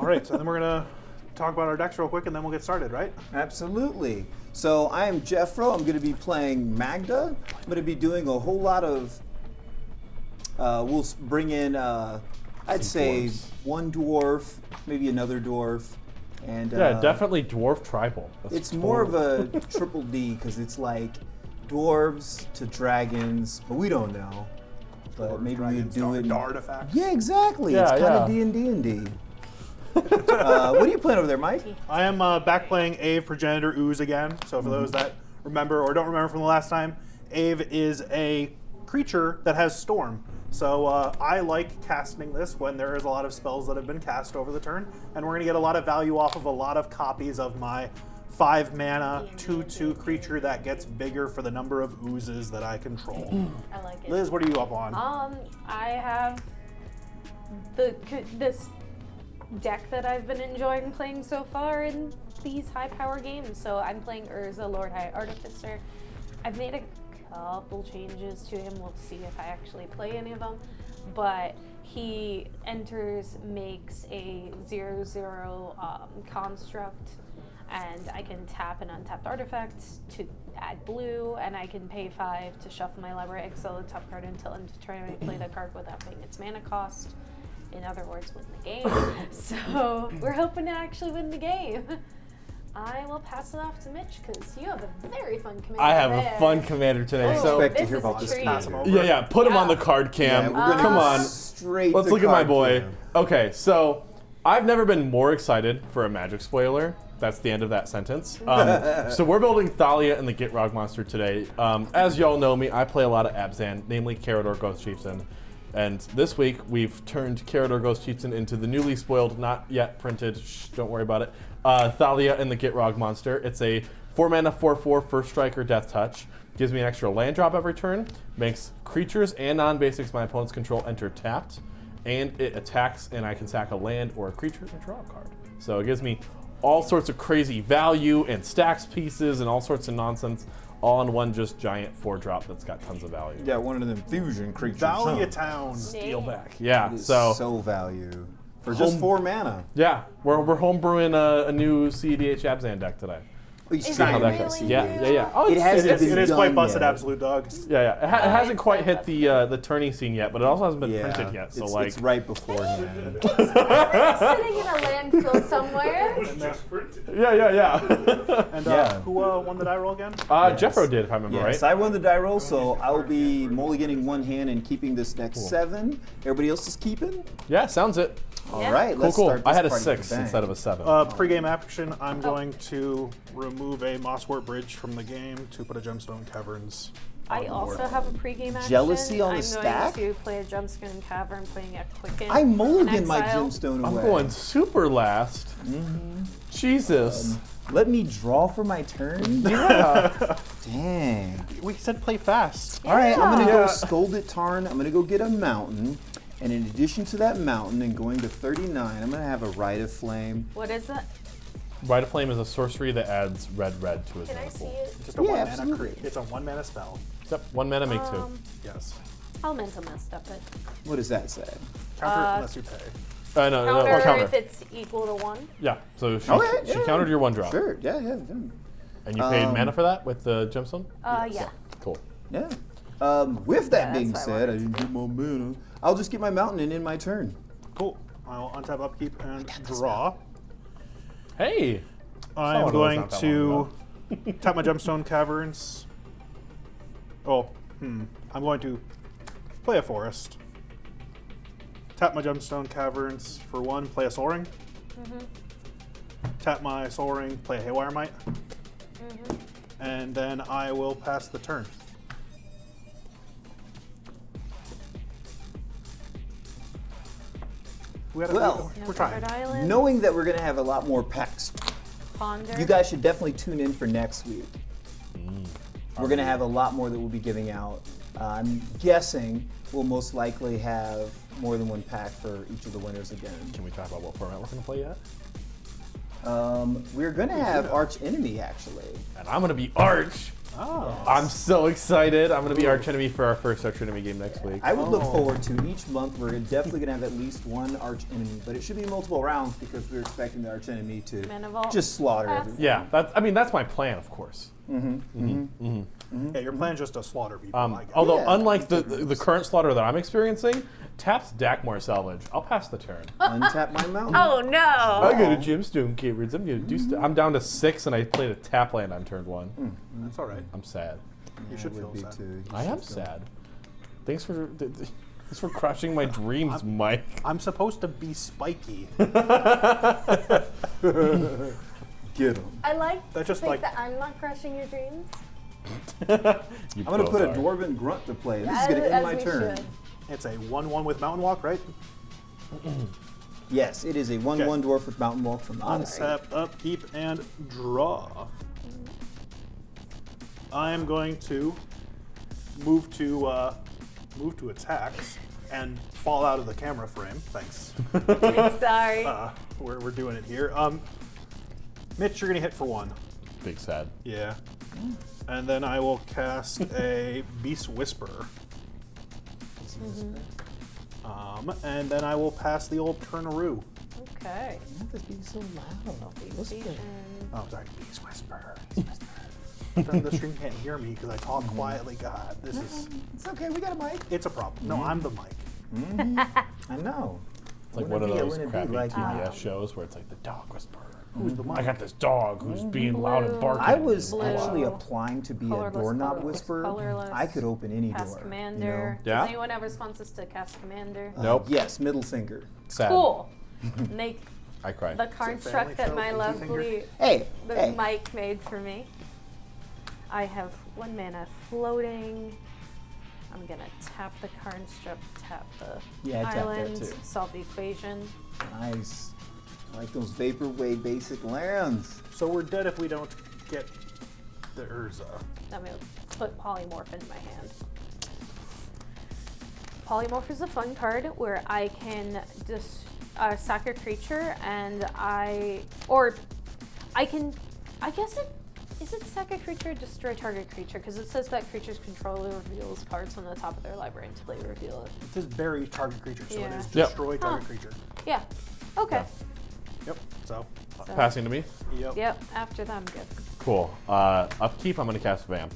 All right, so then we're gonna talk about our decks real quick, and then we'll get started, right? Absolutely. So I am Jeffro. I'm going to be playing Magda. I'm going to be doing a whole lot of. We'll bring in, I'd say, one dwarf, maybe another dwarf, and yeah, definitely dwarf tribal. It's more of a triple D because it's like dwarves to dragons, but we don't know. But maybe we do it. Artifacts. Yeah, exactly. Yeah, it's kind of yeah. D&D. What are you playing over there, Mike? I am back playing Aeve, Progenitor Ooze again. So for those that remember or don't remember from the last time, Aeve is a creature that has Storm. So I like casting this when there is a lot of spells that have been cast over the turn, and we're going to get a lot of value off of a lot of copies of my 5 mana 2/2 creature that gets bigger for the number of oozes that I control. I like it. Liz, what are you up on? I have this deck that I've been enjoying playing so far in these high power games. So I'm playing Urza, Lord High Artificer. I've made a couple changes to him. We'll see if I actually play any of them. But he enters, makes a 0/0 construct, and I can tap an untapped artifact to add blue, and I can pay 5 to shuffle my library, exile the top card until end of turn, and play the card without paying its mana cost. In other words, win the game. So we're hoping to actually win the game. I will pass it off to Mitch because you have a very fun commander. I have there. a fun commander today. Oh, So expect to this hear is about a this treat. Pass him over. yeah, put him on the Yeah. card cam. Yeah, we're gonna Come go on. straight Let's to look at my card boy. cam. Okay, so I've never been more excited for a Magic spoiler. That's the end of that sentence. So we're building Thalia and the Gitrog monster today. As y'all know me, I play a lot of Abzan, namely Carador Ghost Chieftain. And this week, we've turned Carador Ghost Chieftain into the newly spoiled, not yet printed, don't worry about it, Thalia and the Gitrog monster. It's a 4-mana 4/4 first striker death touch. Gives me an extra land drop every turn. Makes creatures and non-basics my opponents control enter tapped. And it attacks, and I can sack a land or a creature and draw a card. So it gives me all sorts of crazy value and stacks pieces and all sorts of nonsense, all in one just giant 4-drop that's got tons of value. Yeah, one of them fusion creatures. Thalia Town. Steal back. Yeah, It is so value. For just 4 mana. yeah, we're homebrewing a new CEDH Abzan deck today. Oh, you Is see that how really that new? Yeah. Oh, It hasn't It been is quite done busted, yet. absolute dogs. Yeah. It hasn't it's quite quite hit the tourney scene yet, but it also hasn't been Yeah, printed yet. So it's right beforehand. Sitting in a landfill somewhere. yeah. And Yeah. who won the die roll again? Jeffro did, if I remember Yes, right. I won the die roll, so I will be mulliganing one hand and keeping this next 7. Everybody else is keeping? Yeah, sounds it. All Yeah. right, let's Cool. start this I had a party with 6 bang. instead of a 7. Pre-game action, I'm going to remove a Mosswort Bridge from the game to put a Gemstone Caverns. I also have a pregame action. Jealousy on the I'm stack? going to play a Gemstone Cavern, playing a Quicken. I mulligan and my exile. gemstone I'm away. going super last. Jesus. Let me draw for my turn? Yeah. Dang. We said play fast. All right, I'm going to Yeah. go Scold It Tarn. I'm going to go get a mountain. And in addition to that mountain and going to 39, I'm going to have a Rite of Flame. What is it? Rite of Flame is a sorcery that adds red to his Can I mana see pool. it? Just a Yeah, 1 mana absolutely. create. It's a 1 mana spell. Yep, 1 mana make 2. Yes. I'll mental messed up it. What does that say? Counter unless you pay. No, Counter if it's equal to 1. Yeah, so she, Okay, she yeah. countered your 1 drop. Sure, yeah. And you paid mana for that with the gemstone? Yeah. Cool. Yeah. With that Yeah, being that's what I said, I wanted didn't get my mana. I'll just get my mountain and end my turn. Cool. I'll untap, upkeep, and draw. Hey! I'm Someone going knows not that to long tap my Gemstone Caverns. I'm going to play a Forest. Tap my Gemstone Caverns for 1, play a Soul Ring. Tap my Soul Ring, play a Haywire Might. And then I will pass the turn. Well, we're trying. Desert Island, Knowing that we're going to have a lot more packs, Ponder. you guys should definitely tune in for next week. We're going to have a lot more that we'll be giving out. I'm guessing we'll most likely have more than 1 pack for each of the winners again. Can we talk about what format we're going to play yet? We're going to have Arch Enemy, actually. And I'm going to be Arch. Oh. I'm so excited. I'm going to be archenemy for our first archenemy game next week. I would look forward to each month. We're definitely going to have at least one arch enemy, but it should be multiple rounds because we're expecting the arch enemy to Manifold. just slaughter Pass. everyone. Yeah, that's my plan, of course. Yeah, your plan's just to slaughter people. I guess. Although, Yeah. unlike the current slaughter that I'm experiencing, taps Dakmore salvage. I'll pass the turn. Untap my mountain. Oh no! I got a gemstone caverns. I'm gonna do. I'm down to 6, and I played a tap land on turn 1. That's all right. I'm sad. You should feel Would be sad. too. You I should am feel- sad. Thanks for crushing my dreams, Mike. I'm supposed to be spiky. Get him. I like That's to just think like- that I'm not crushing your dreams. You I'm going to both put a are. dwarven grunt to play. This is going to end my we turn. should. It's a 1/1 with Mountain Walk, right? Yes, it is a 1/1 dwarf with mountain walk from Odyssey. Untap, upkeep, and draw. I am going to move to attacks and fall out of the camera frame. Thanks. Sorry. We're doing it here. Mitch, you're gonna hit for 1. Big sad. Yeah. And then I will cast a Beast Whisperer. And then I will pass the old Turnaroo. Okay. This being so loud. Patient. Oh, sorry, Beast Whisperer. The stream can't hear me because I talk quietly. God, this is. It's okay, we got a mic. It's a problem. No, I'm the mic. I know. It's like Wouldn't one of it be- those wouldn't it be crappy like, TBS shows where it's like the dog whisperer. Who's the mic? I got this dog who's being loud and Blue. barking. I was Blue. actually applying to be Colorless, a doorknob colorless, whisperer. colorless. I could open any Cast door. Commander. Yeah? Does anyone have responses to Cast Commander? Nope. Yes, middle finger. Sad. Cool. Make I cried. the construct that show, my pinky finger? lovely Hey, the hey. Mike made for me. I have 1 mana floating. I'm gonna tap the construct, tap the Yeah, I tapped that island, too. solve the equation. Nice. I like those vaporwave basic lands. So we're dead if we don't get the Urza. I'm gonna put Polymorph in my hand. Polymorph is a fun card where I can just sack a creature and I guess is it sack a creature or destroy target creature? Because it says that creature's controller reveals cards on the top of their library until they reveal it. It says bury target creature, so it Yeah. is Yep. destroy target creature. Yeah. Okay. Yep. So. So- Passing to me. Yep. Yep. After that, I'm good. Cool. Upkeep, I'm going to cast Vamp.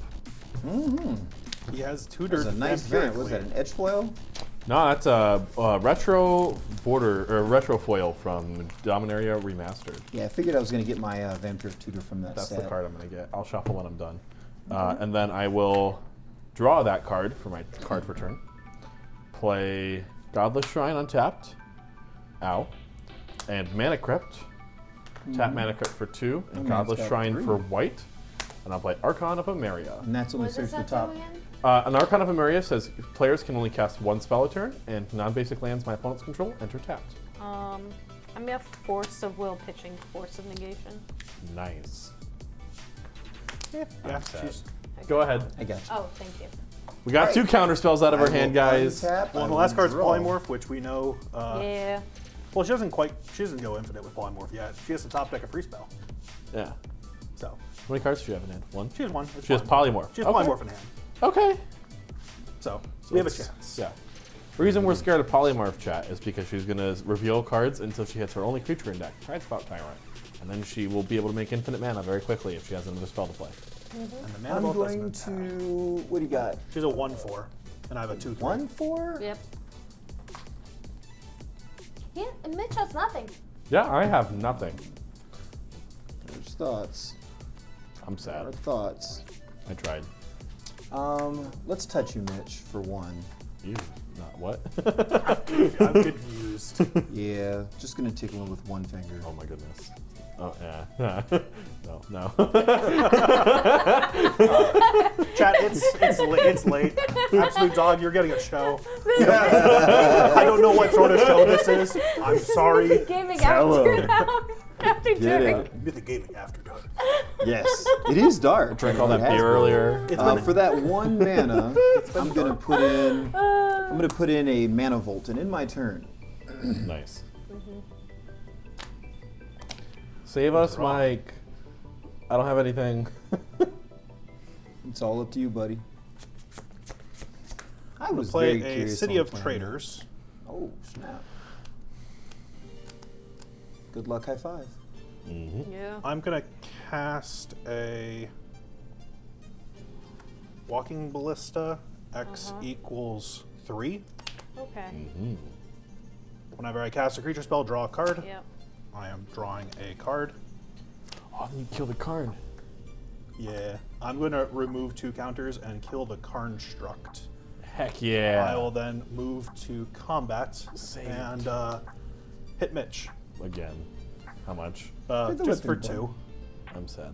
He has There's tutored a nice variant. Was that an edge foil? No, that's a retro border or retro foil from Dominaria Remastered. Yeah, I figured I was going to get my Vampire Tutor from that That's set. the card I'm going to get. I'll shuffle when I'm done. And then I will draw that card for my card for turn. Play Godless Shrine untapped. Ow. And Mana Crypt. Tap Mana Crypt for 2. And man's Godless got Shrine 3. for white. And I'll play Archon of Emeria. And that's only What search does the that top. do again? An Archon of Emeria says players can only cast 1 spell a turn, and non-basic lands my opponents control enter tapped. I'm gonna have Force of Will pitching, Force of Negation. Nice. Yeah. sad. She's, Go ahead. I got you. Oh, thank you. We got 2 counter spells out of our hand, guys. well, the last card's Polymorph, which we know. Yeah. Well, she doesn't go infinite with Polymorph yet. She has to top deck a free spell. Yeah. So How many cards does she have in hand? 1? she has 1. It's She has fine. Polymorph. She has Okay. Polymorph in hand. Okay. So we have a It's- chance. Yeah. The reason we're scared of Polymorph, chat, is because she's going to reveal cards until she hits her only creature in deck. Try Spout Tyrant. And then she will be able to make infinite mana very quickly if she has another spell to play. And the mana I'm vault doesn't going attack. to. What do you got? She's a 1/4, and I have a 2/3. 1/4? Yep. Yeah, and Mitch has nothing. Yeah, I have nothing. There's thoughts. I'm Our sad. thoughts. I tried. Let's touch you, Mitch, for 1. You, not what? I'm confused. Yeah, just gonna tickle him with 1 finger. Oh my goodness. Oh, yeah. no. Chat, it's late. Absolute dog, you're getting a show. I don't know what sort of show this is. I'm sorry. Gaming Tell after him. after Get dark. it. Mythic Gaming After Dark. Yes, it is dark. Drank all It that has beer been. earlier. It's been For that 1 mana, I'm gonna put in. I'm gonna put in a mana vault, and in my turn, Nice. Save us, Mike. I don't have anything. It's all up to you, buddy. I was Play very a curious City on of playing Traders. that. Oh, snap. Good luck, high five. Yeah. I'm gonna cast a Walking Ballista. X equals 3. Okay. Whenever I cast a creature spell, draw a card. Yep. I am drawing a card. Oh, then you kill the card. Yeah. I'm going to remove 2 counters and kill the Construct. Heck yeah. I will then move to combat Save and hit Mitch. Again. How much? the Just for whipping 2. I'm sad.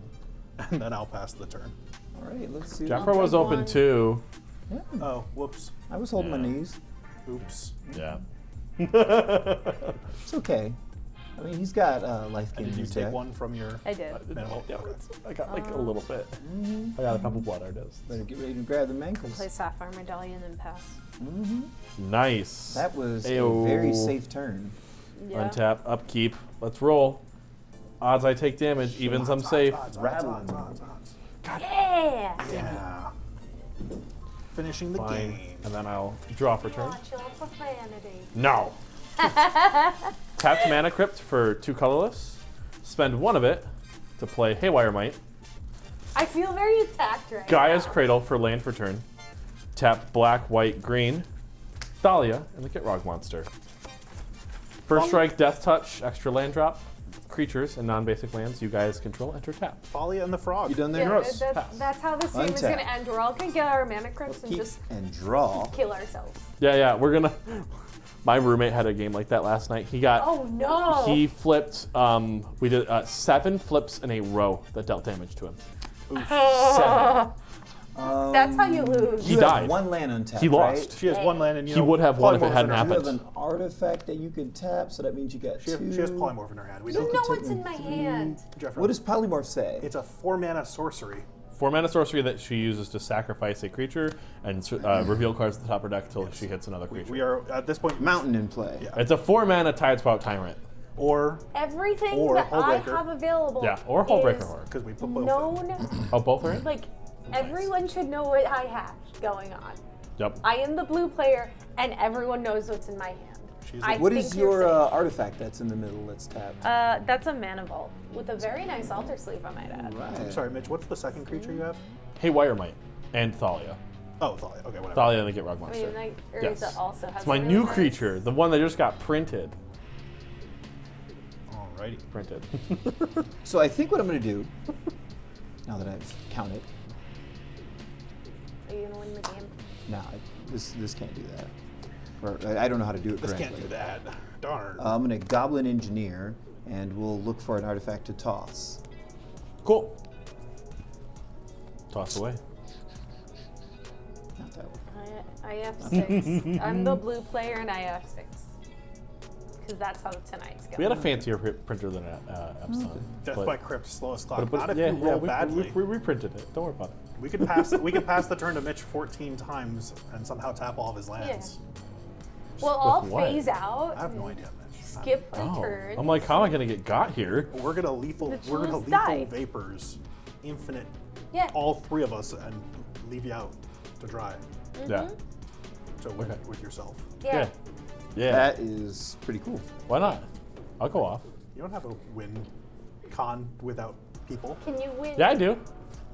And then I'll pass the turn. All right, let's see. Jeffro was take open one. too. Yeah, Oh, whoops. I was holding my Yeah. knees. Oops. Yeah. It's okay. I mean, he's got life And gain did in you his take deck. one from your I did. minimal? Yeah, Okay. I got like a little bit. I got a couple blood artists. Better get ready to grab the Play mankles. Sapphire Medallion and pass. Nice. That was Ayo. a very safe turn. Yeah. Untap, upkeep. Let's roll. Odds I take damage, evens I'm safe. Rattling. Yeah. Yeah. Finishing the Fine. game. And then I'll draw for turn. Watch your profanity. No. Tapped Mana Crypt for 2 colorless. Spend 1 of it to play Haywire Might. I feel very attacked right Gaia's now. Cradle for land for turn. Tap black, white, green. Thalia and the Gitrog monster. First strike, Death Touch, extra land drop. Creatures and non-basic lands you guys control enter tap. Thalia and the Frog. You done there? Yeah, Gross. that's, that's how this game is going to Untap. end. We're all going to get our mana crypts and Keep just and draw. kill ourselves. Yeah, we're gonna. My roommate had a game like that last night. He got. Oh no! He flipped. We did 7 flips in a row that dealt damage to him. 7. That's how you lose. He You died. have 1 land untapped, He lost. right? She has 1 land and you He would have won if it polymorphs hadn't in her hand. You happened. have an artifact that you can tap, so that means you got She 2. has polymorph in her hand. We You don't know take what's me in my 3. hand. Jeffrey. What does polymorph say? It's a 4-mana sorcery. 4-mana sorcery that she uses to sacrifice a creature and reveal cards at the top of her deck until she hits another creature. We are at this point Mountain in play. Yeah. It's a 4-mana Tidespout Tyrant. or Everything Or that I Hullbreaker. have available Yeah, or Hullbreaker is Horror. because we put both. in. known. Oh, both are in? Like, everyone should know what I have going on. Yep. I am the blue player, and everyone knows what's in my hand. She's I What think is you're your safe. artifact that's in the middle that's tapped? That's a mana vault with a very nice altar sleeve, I might add. Right. I'm sorry, Mitch. What's the second creature you have? Haywire Might and Thalia. Oh, Thalia. Okay, whatever. Thalia and the Gitrog I monster. mean, like, Urza Yes. also has It's my a really new nice- creature, the one that just got printed. Alrighty. Printed. So I think what I'm going to do, now that I've counted, Are you gonna win the game? this can't do that. Or I don't know how to do it This correctly. can't do that. Darn. I'm going to Goblin Engineer, and we'll look for an artifact to toss. Cool. Toss away. Not that one. I have 6. I'm the blue player, and I have 6. Because that's how tonight's going. We had a fancier printer than Epson. Death but- by Crypt, slowest clock. but Not if yeah, you roll we badly. reprinted it. Don't worry about it. We could pass. We could pass the turn to Mitch 14 times and somehow tap all of his lands. We'll all with what? phase out. I have no idea, Mitch. Skip a Oh, turn. I'm like, how am I gonna get got here? We're gonna lethal. The We're gonna tools lethal die. vapors, infinite. Yeah. All 3 of us and leave you out to dry. Yeah. So with yourself. Yeah. Yeah. That is pretty cool. Why not? I'll go off. You don't have a win con without people. Can you win? Yeah, I do.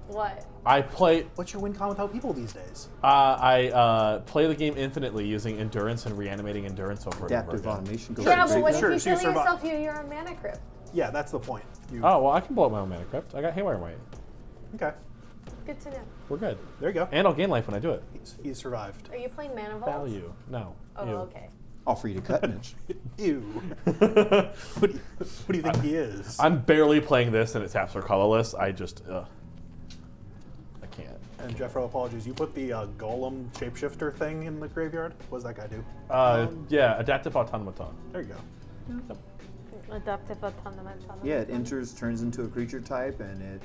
What? I play. What's your win con without people these days? I play the game infinitely using endurance and reanimating endurance over and over Adaptive again. automation goes Yeah, to but what if Sure, you so you kill survive. yourself? You're a mana crypt. Yeah, that's the point. You, Oh well, I can blow up my own mana crypt. I got Haywire Might. Okay. Good to know. We're good. There you go. And I'll gain life when I do it. He's survived. Are you playing mana vault? Value. No. Oh, You. okay. All free to cut, Mitch. Ew. What do you think he is? I'm barely playing this and it taps for colorless. I just, I can't. And Jeffro, apologies. You put the golem shapeshifter thing in the graveyard. What does that guy do? Yeah, adaptive automaton. There you go. Adaptive autonomous. Yeah, it enters, turns into a creature type, and it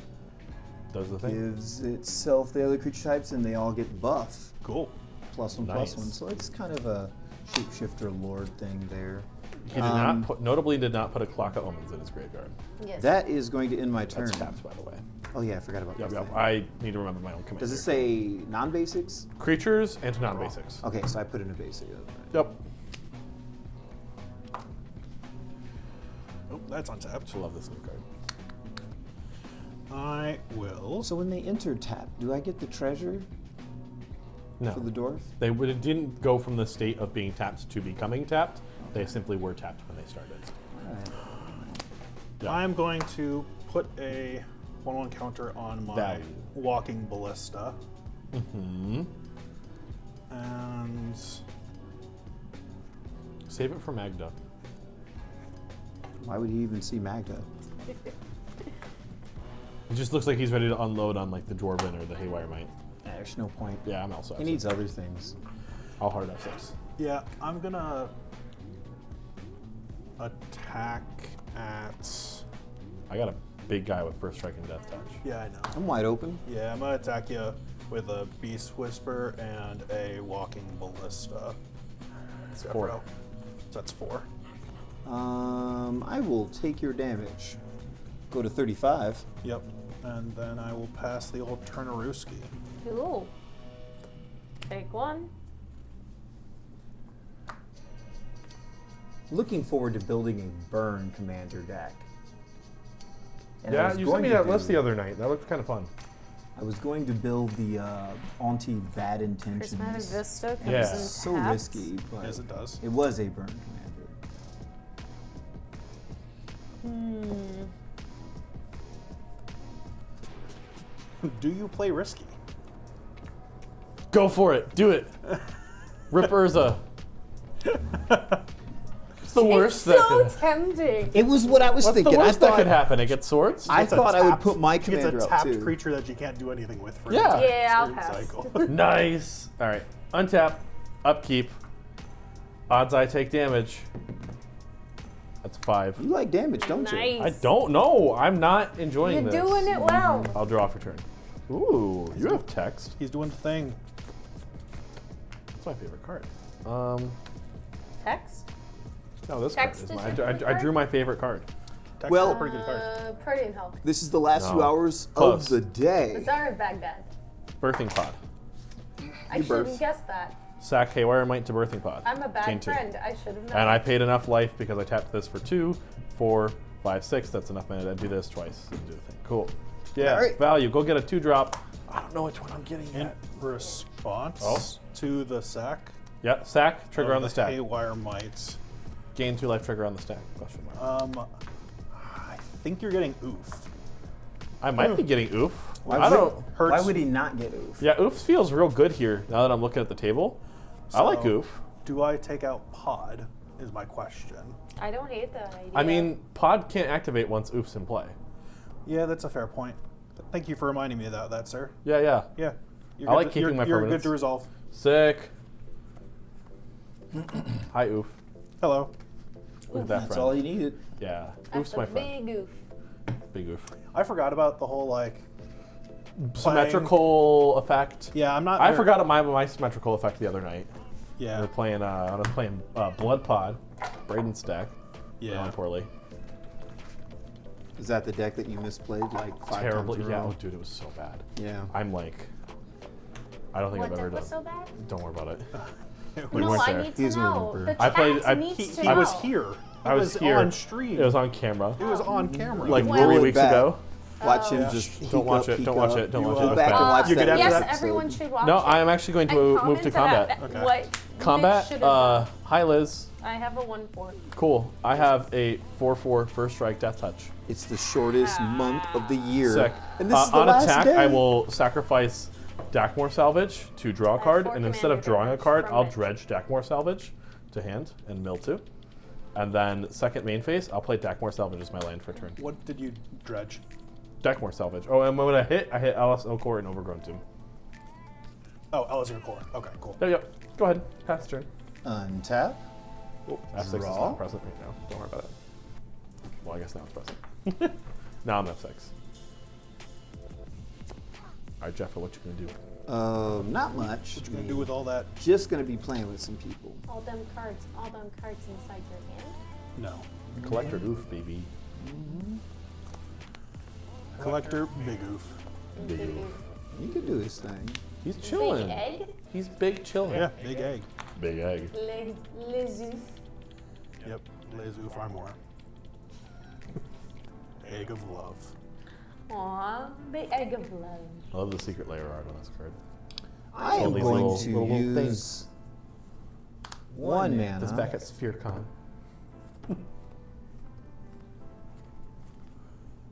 Does the thing. gives itself the other creature types, and they all get buff. Cool. +1, Nice. +1. So it's kind of a shapeshifter lord thing there. He did notably did not put a Clock of Omens in his graveyard. Yes. That is going to end my turn. That's tapped, by the way. Oh yeah, I forgot about Yep, those yep. things. I need to remember my own command. Does it here. say non-basics? Creatures and to non-basics? Okay, so I put in a basic. Yep. Oh, that's untapped. I love this new card. I will. So when they enter tap, do I get the treasure No. for the dwarf? It didn't go from the state of being tapped to becoming tapped. They simply were tapped when they started. Alright. Yeah. I'm going to put a 1/1 counter on my Value. walking ballista. Mm-hmm. And Save it for Magda. Why would he even see Magda? It just looks like he's ready to unload on like the Dwarven or the Haywire Might. There's no point. Yeah, I'm also He F6. needs other things. I'll hard F6. yeah, I'm gonna attack at. I got a big guy with first strike and death touch. Yeah, I know. I'm wide open. Yeah, I'm gonna attack you with a Beast Whisper and a Walking Ballista. It's 4. So that's 4. I will take your damage. Go to 35. Yep. And then I will pass the old Turnaruski. Cool. Take one. Looking forward to building a burn commander deck. And I Yeah, was you going sent me to that list do- the other night. That looked kind of fun. I was going to build the anti-bad Prismatic intentions. Vista comes Yeah. in So tapped. risky, but Yes, it does. it was a burn commander. Do you play risky? Go for it. Do it. Rip Urza. It's the worst It's that so could tempting. It was what I was What's thinking. the worst I thought, that could happen? It gets swords? I It's a thought I would tapped- put my commander It's a up tapped too. creature that you can't do anything with for Yeah. an entire Yeah, I'll turn pass. cycle. Nice. All right. Untap. Upkeep. Odds I take damage. That's 5. You like damage, don't you? Nice. I don't know. I'm not enjoying You're this. doing it well. I'll draw for turn. Ooh, you have text. He's doing the thing. That's my favorite card. Text? No, this Text card is is your mine. favorite I card? drew my favorite card. Text Well- is a pretty good card. Protean Hulk. This is the last 2 No. hours Close. of the day. Bazaar of Baghdad. Birthing Pod. I You shouldn't birth. guess that. Sack Haywire Might to Birthing Pod. I'm a bad Chain 2. friend. I should have known. And I paid enough life because I tapped this for 2, 4, 5, 6. That's enough mana to do this twice and do the thing. Cool. Yeah, All right. value. Go get a 2-drop. I don't know which one I'm getting In yet. response Oh. to the sack. Yeah, sack, trigger of on the stack. Haywire Might. Gain 2 life, trigger on the stack. Question mark. I think you're getting oof. I might be getting oof. Why I would- don't. Hurts. Why would he not get oof? Yeah, oof feels real good here now that I'm looking at the table. I like So, oof. Do I take out Pod? Is my question. I don't hate that idea. I mean, pod can't activate once oof's in play. Yeah, that's a fair point. Thank you for reminding me about that, sir. Yeah, yeah. Yeah. You're I good like to- keeping my You're good permanents. to resolve. Sick. Hi, oof. Hello. Look at that That's friend. all he needed. Yeah, That's oof's my a friend. big oof. Big oof. I forgot about the whole like. Symmetrical effect. Yeah, I'm not. I very- forgot my symmetrical effect the other night. We Yeah. were playing. I was playing Blood Pod, Braden's deck. Yeah. Going poorly. Is that the deck that you misplayed like 5 Terribly. times in a Yeah. row? Oh, dude, it was so bad. Yeah. I'm like. I don't think What I've ever deck was done. so bad? Don't worry about it. We No, weren't I there. need to He's know. winning, The Bert. I played- chat I- needs He, to he know. was here. He I was here. on stream. It was on camera. It was on camera. Like Well- 3 Roll it weeks back. ago. Watch him Yeah. just Don't watch it. peek Don't watch up. it. Don't You, watch uh, it. Go It's back bad. and watch You that could edit Yes, that episode. everyone should watch No, it. I am actually going And to move comment to about combat. Okay. What Combat. Mitch should have done. Hi, Liz. I have a 1/4. Cool. I have a 4/4 first strike death touch. It's the shortest month of the year. Sick. And this is the on last attack, day. I will sacrifice Dackmore Salvage to draw a card, 4 and instead of commander drawing a damage card, from I'll it. dredge Dackmore Salvage to hand and mill 2. And then second main phase, I'll play Dackmore Salvage as my land for turn. What did you dredge? Dackmore Salvage. Oh, and when I hit Alice Elcor and Overgrown Tomb. Oh, Elysian Core. Okay, cool. Yep. Go ahead. Pass turn. Untap. Oh, F6 is Draw. not present right now. Don't worry about it. Well, I guess now it's present. Now I'm F6. All right, Jeffrey, what you gonna do? Not much. What you gonna do with all that? Just gonna be playing with some people. All them cards inside your hand. No. Collector oof, baby. Collector Big Oof. Big Oof. He could do his thing. He's chilling. Big egg? He's big chilling. Yeah, Big Egg. Big egg. Les œufs. Yep, Les Oof Armor. Egg of Love. Aw, big egg of love. I love the secret layer art on this card. I am these going little- to little use things. one mana. It's back at SphereCon.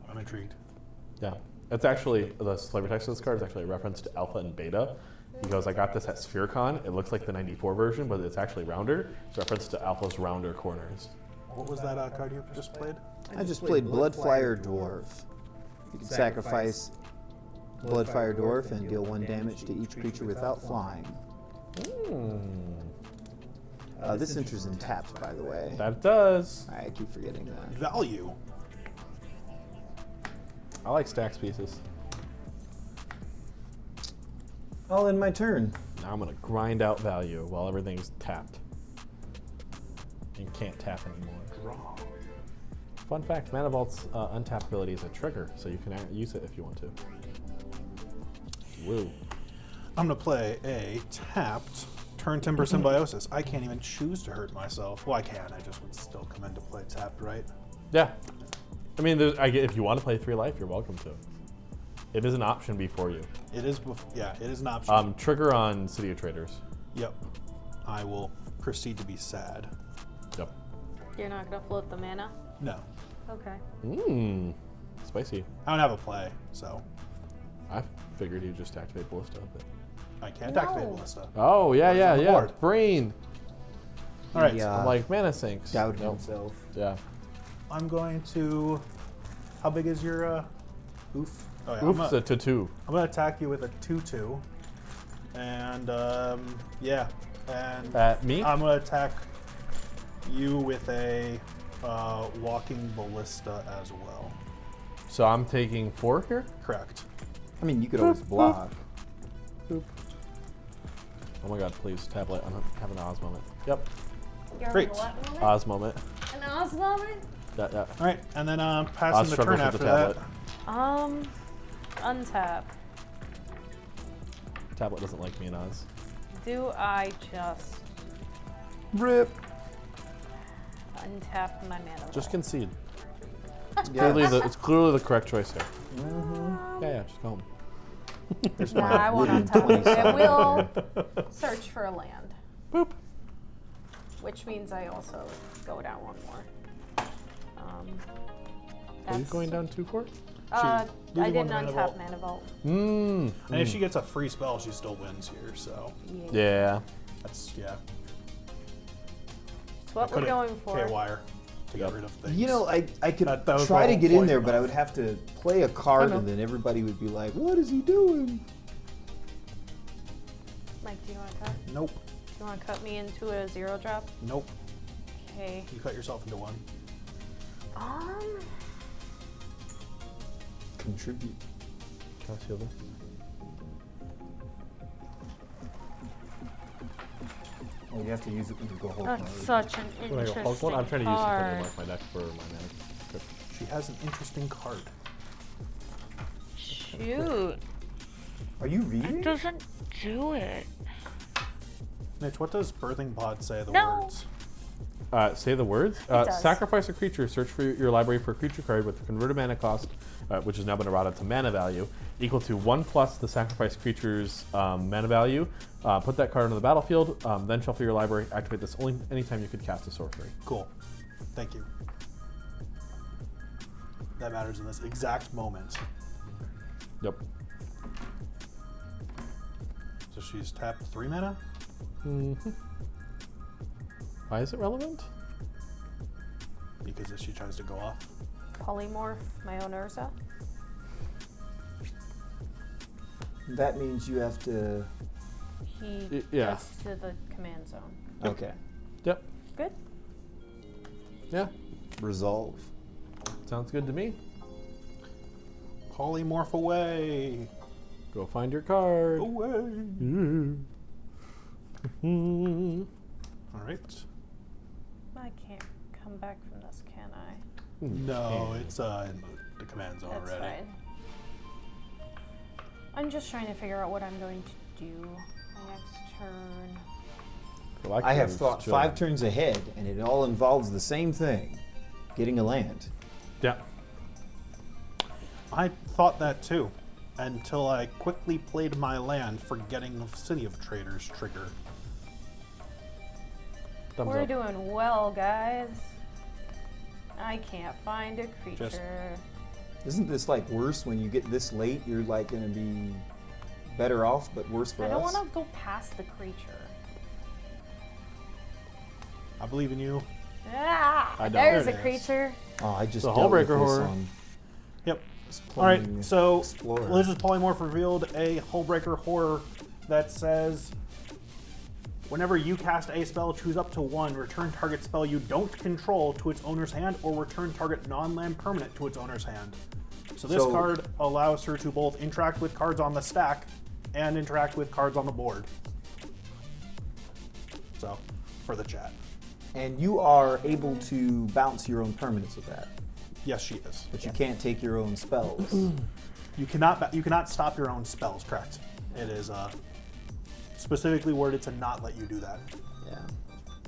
I'm intrigued. Yeah. It's actually, the flavor text of this card is actually a reference to Alpha and Beta. He goes, I got this at SphereCon. It looks like the 94 version, but it's actually rounder. It's a reference to Alpha's rounder corners. What was that card you just played? I just played Bloodfire Dwarf. You can sacrifice Bloodfire Dwarf and deal 1 damage to each creature without flying. This enters in tapped, by the way. That does. I keep forgetting that. Value. I like stacks pieces. All in my turn. Now I'm going to grind out value while everything's tapped. And can't tap anymore. Wrong. Fun fact, Mana Vault's untap ability is a trigger, so you can use it if you want to. Woo. I'm gonna play a tapped Turn Timber Symbiosis. I can't even choose to hurt myself. Well, I can. I just would still come in to play tapped, right? Yeah. I mean, if you want to play 3 life, you're welcome to. It is an option before you. It is. Yeah, it is an option. Trigger on City of Traders. Yep. I will proceed to be sad. Yep. You're not gonna float the mana? No, Okay. Mmm. Spicy. I don't have a play, so I figured you'd just activate Ballista. But... I can't No. activate Ballista. Oh, yeah, What's on the board? Brain. All right, Yeah. I'm like, mana sinks. Doubted Nope. himself. Yeah. I'm going to. How big is your oof? Oh yeah, Oops, a 2/2. I'm gonna attack you with a 2/2, and yeah, and At me? I'm gonna attack you with a walking ballista as well. So I'm taking 4 here? Correct. I mean, you could always block. Boop. Oh my god, please, tablet. I'm having an Oz moment. Yep. You're Great. having a what moment? Oz moment. An Oz moment? Yeah, yeah. All right, and then Oz passing the turn struggles after with the that. tablet. Untap. Tablet doesn't like me in Oz. Do I just Rip. untap my mana? Just concede. Yeah. It's clearly the correct choice here. Yeah, just go home. Nah, I won't wooden untap it. 20-something. It will search for a land. Boop. Which means I also go down 1 more. Are you That's- going down 2-4? I losing didn't 1 mana untap vault. Mana Vault. Mmm. And if she gets a free spell, she still wins here. So Yeah. that's It's what we're Could've going for. K-wire to get rid of things. You know, I could That was try the to whole get in point there, but I of- would have to play a card, know. and then everybody would be like, "What is he doing?" Mike, do you want to cut? Nope. Do you want to cut me into a 0 drop? Nope. Okay. You cut yourself into 1. Contribute. Can I steal this? Oh, you have to use it when you go whole That's card. such an When I interesting go Hulk one, I'm trying to use something to card. mark my deck for my mana. Good. She has an interesting card. Shoot. Are you reading? It doesn't do it. Mitch, what does Birthing Pod say the No. words? Say the words. does. Sacrifice a creature. Search for your library for a creature card with the converted mana cost, which has now been eroded to mana value, equal to 1+ the sacrifice creature's mana value. Put that card on the battlefield. Then shuffle your library. Activate this only anytime you could cast a sorcery. Cool. Thank you. That matters in this exact moment. Yep. So she's tapped 3 mana? Mm-hmm. Why is it relevant? Because if she tries to go off. Polymorph my own Urza. That means you have to. He yeah. gets to the command zone. Okay. Yep. Good. Yeah. Resolve. Sounds good to me. Polymorph away. Go find your card. Away. Mm. All right. I can't come back from this, can I? No, it's in the command zone That's already. fine. I'm just trying to figure out what I'm going to do my next turn. I have thought 5 turns ahead, and it all involves the same thing: getting a land. Yeah. I thought that too, until I quickly played my land, forgetting the City of Traders trigger. Thumbs We're up. doing well, guys. I can't find a creature. Just- Isn't this like worse when you get this late? You're like going to be better off, but worse for I don't us. want to go past the creature. I believe in you. Ah, I don't. there's There a it is. creature. Oh, I just The dealt with Hullbreaker this Horror. on Yep. this All right, playing so Explorer. Liz's Polymorph revealed a Hullbreaker Horror that says, whenever you cast a spell, choose up to 1, return target spell you don't control to its owner's hand, or return target non-land permanent to its owner's hand. So this So- card allows her to both interact with cards on the stack and interact with cards on the board. So, for the chat. And you are able to bounce your own permanents with that, Yes, she is. but you can't take your own spells. You cannot stop your own spells, correct? It is specifically worded to not let you do that. Yeah.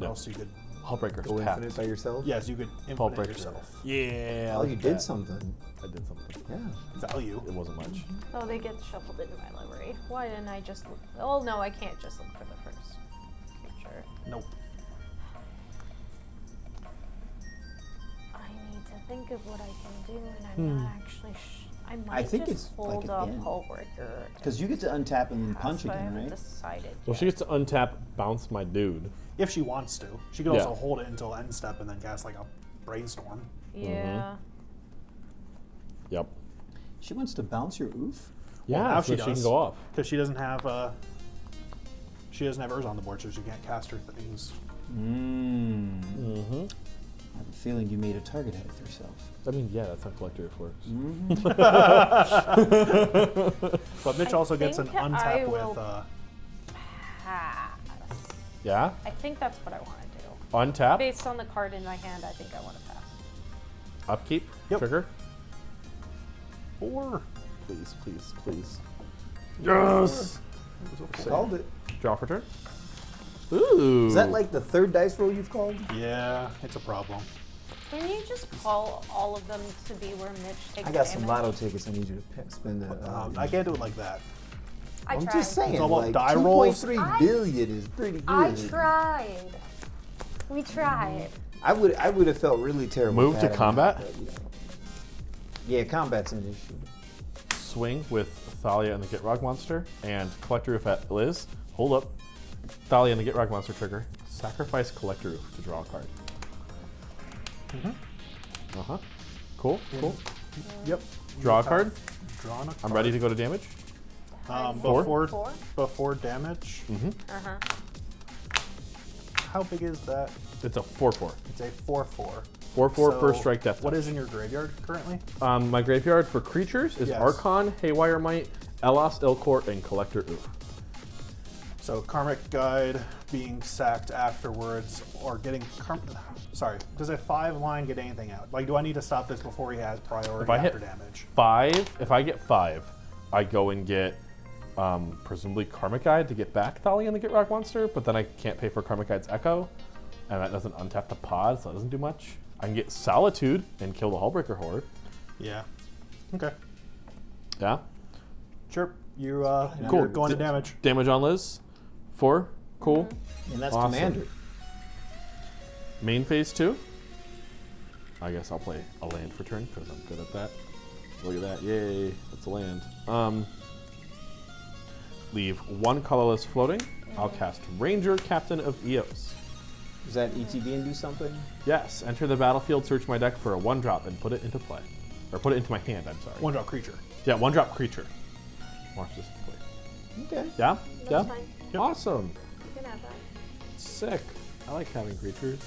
No. Or else you could, Hullbreaker's Go tapped. infinite by yourself? yes, you could infinite Hullbreaker. yourself. Yeah. I Oh, like you did that. something. I did something. Yeah. Value. It wasn't much. Oh, they get shuffled into my library. Why didn't I just look? Oh, no, I can't just look for the first creature. Nope. I need to think of what I can do, and I'm not actually. I might think just it's like hold an up end. Hullbreaker. Because you get to untap and then punch but I again, haven't right? decided. Well, yet. she gets to untap, bounce my dude. If she wants to. She could Yeah. also hold it until end step and then cast like a brainstorm. Yeah. Yep. She wants to bounce your oof? Yeah, now so she she can does. go off. Because she doesn't have Urza on the board, so she can't cast her things. Mm-hmm. I have a feeling you made a target out of yourself. I mean, yeah, that's how Collector works. But Mitch I also gets an think I untap will- with Pass. Yeah? I think that's what I want to do. Untap, Based on the card in my hand, I think I want to pass. upkeep, Yep. trigger. 4. Please, please, please. Yes! Called it. Draw for turn. Ooh. Is that like the 3rd dice roll you've called? Yeah, it's a problem. Can you just call all of them to be where Mitch takes I got some damage? lotto tickets I need you to spend. I can't do it like that. I I'm tried. just saying, It's all about like die rolls. 2.3 billion is pretty good. I tried. We tried. I would have felt really terrible. Move if to I had combat? but, you know. Yeah, combat's an issue. Swing with Thalia and the Gitrog monster, and Collector Roof at Liz. Hold up. Thalia and the Gitrog monster trigger. Sacrifice Collector Roof to draw a card. Uh-huh. Cool, cool. Yep. Draw a card. Drawn a card. I'm ready to go to damage. Before, Four? before damage. Uh-huh. How big is that? It's a 4/4. It's a 4/4. 4/4 So, first strike death. What touch. is in your graveyard currently? My graveyard for creatures is Yes. Archon, Haywire Might, Elos, Ilkort, and Collector Oof. So Karmic Guide being sacked afterwards, or getting sorry, does a 5-line get anything out? Like, do I need to stop this before he has priority If I after hit damage? 5, if I get 5, I go and get presumably Karmic Guide to get back Thalia and the Gitrog monster, but then I can't pay for Karmic Guide's Echo, and that doesn't untap the pod, so that doesn't do much. I can get Solitude and kill the Hullbreaker Horde. Yeah. Okay. Yeah. Sure. You Cool. you're going to damage. Damage on Liz. 4. Cool. And that's Awesome. Commander. Main phase 2. I guess I'll play a land for turn because I'm good at that. Look at that. Yay. That's a land. Leave 1 colorless floating. I'll cast Ranger, Captain of Eos. Does that ETB and do something? Yes. Enter the battlefield, search my deck for a 1-drop, and put it into play. Or put it into my hand, I'm sorry. 1-drop creature. Yeah, 1-drop creature. Watch this play. Okay. Yeah? That's Yeah? fine. Awesome. You can have that. Sick. I like having creatures.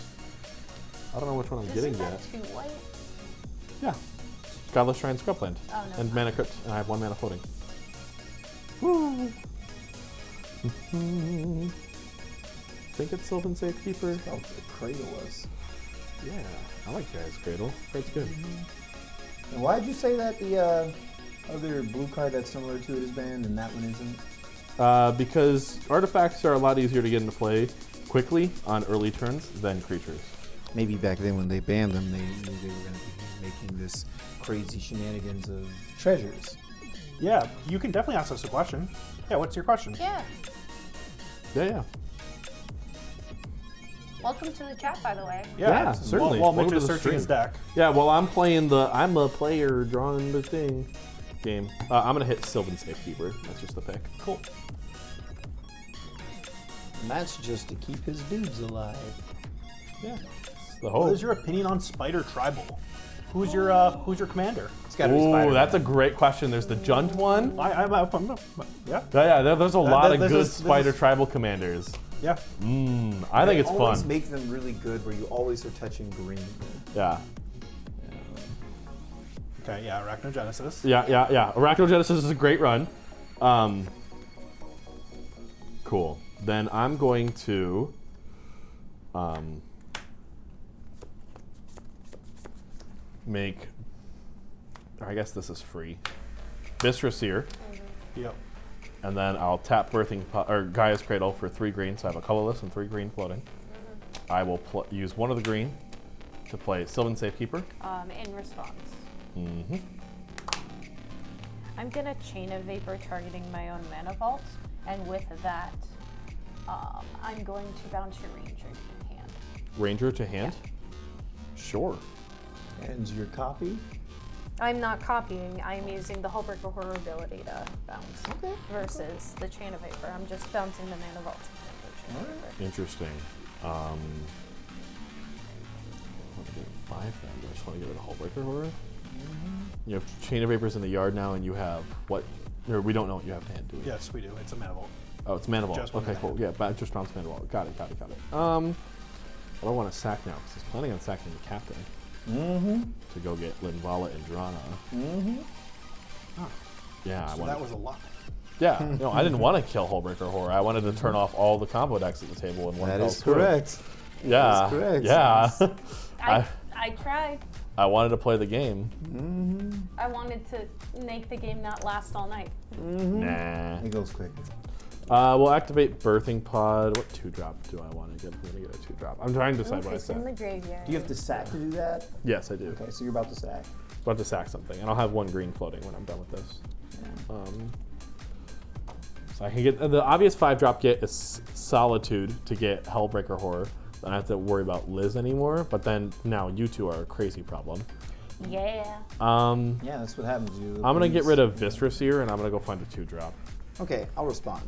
I don't know which one I'm getting Isn't yet. that 2 white? Yeah. Godless Shrine Scrubland. Oh, no. And Mana Crypt, and I have 1 mana floating. Woo! Think it's Sylvan Safekeeper? Oh, the cradle was. Yeah. I like Gary's Cradle. That's good. And why did you say that the other blue card that's similar to it is banned and that one isn't? Because artifacts are a lot easier to get into play quickly on early turns than creatures. Maybe back then when they banned them, they knew they were going to be making this crazy shenanigans of treasures. Yeah, you can definitely ask us a question. Yeah, what's your question? Yeah. Yeah. Welcome to the chat, by the way. Yeah, certainly. While Welcome Mitch is to the searching his stream. deck. Yeah, well, I'm playing the I'm a player drawing the thing game. I'm going to hit Sylvan Safekeeper. That's just the pick. Cool. And that's just to keep his dudes alive. Yeah. It's the What hope. is your opinion on Spider Tribal? Who's your commander? It's got to be Ooh, Spider-Man. that's a great question. There's the Junt one. Yeah. Yeah, there's a lot of this good is- Spider Tribal commanders. Yeah. I think it's They always fun. make them really good where you always are touching green. Yeah. Okay, yeah, Arachnogenesis. Yeah. Arachnogenesis is a great run. Cool. Then I'm going to make, I guess this is free, Viscera Seer, Yep. and then I'll tap Gaia's Cradle for 3 green, so I have a colorless and 3 green floating. I will use one of the green to play Sylvan Safekeeper. In response. Mm-hmm. I'm gonna Chain of Vapor targeting my own mana vault, and with that, I'm going to bounce your Ranger in hand. Ranger to hand? Sure. And your copy? I'm not copying, I'm using the Hullbreaker Horror ability to bounce. Okay. Versus the Chain of Vapor. I'm just bouncing the mana vault. Chain of Vapor. Interesting. I want to get 5 then. I just want to get rid of Hullbreaker Horror. You have Chain of Vapors in the yard now, and you have what? Or we don't know what you have to hand, do we? Yes, we do. It's a mana vault. Oh, it's Mana Vault. Just one Okay, mana. cool. Yeah, just bounce Mana Vault. Got it. Well, I want to sack now, because he's planning on sacking the captain to go get Linvala and Drana. Yeah, So that was a lot. Yeah, no, I didn't want to kill Hullbreaker Horror. I wanted to turn off all the combo decks at the table in one That fell is swoop. correct. Yeah, That is correct. yeah. I tried. I wanted to play the game. I wanted to make the game not last all night. Nah. It goes quick. We'll activate Birthing Pod. What 2-drop do I want to get? I'm going to get a 2-drop. I'm trying to decide what I It's in the set. graveyard. Do you have to sack to do that? Yes, I do. Okay, so you're about to sack. About to sack something, and I'll have 1 green floating when I'm done with this. So I can get the obvious 5-drop get is Solitude to get Hullbreaker Horror. Then I don't have to worry about Liz anymore. But then now you two are a crazy problem. Yeah. Yeah, that's what happens. I'm gonna get rid of Viscera Seer, and I'm gonna go find a 2-drop. Okay, I'll respond.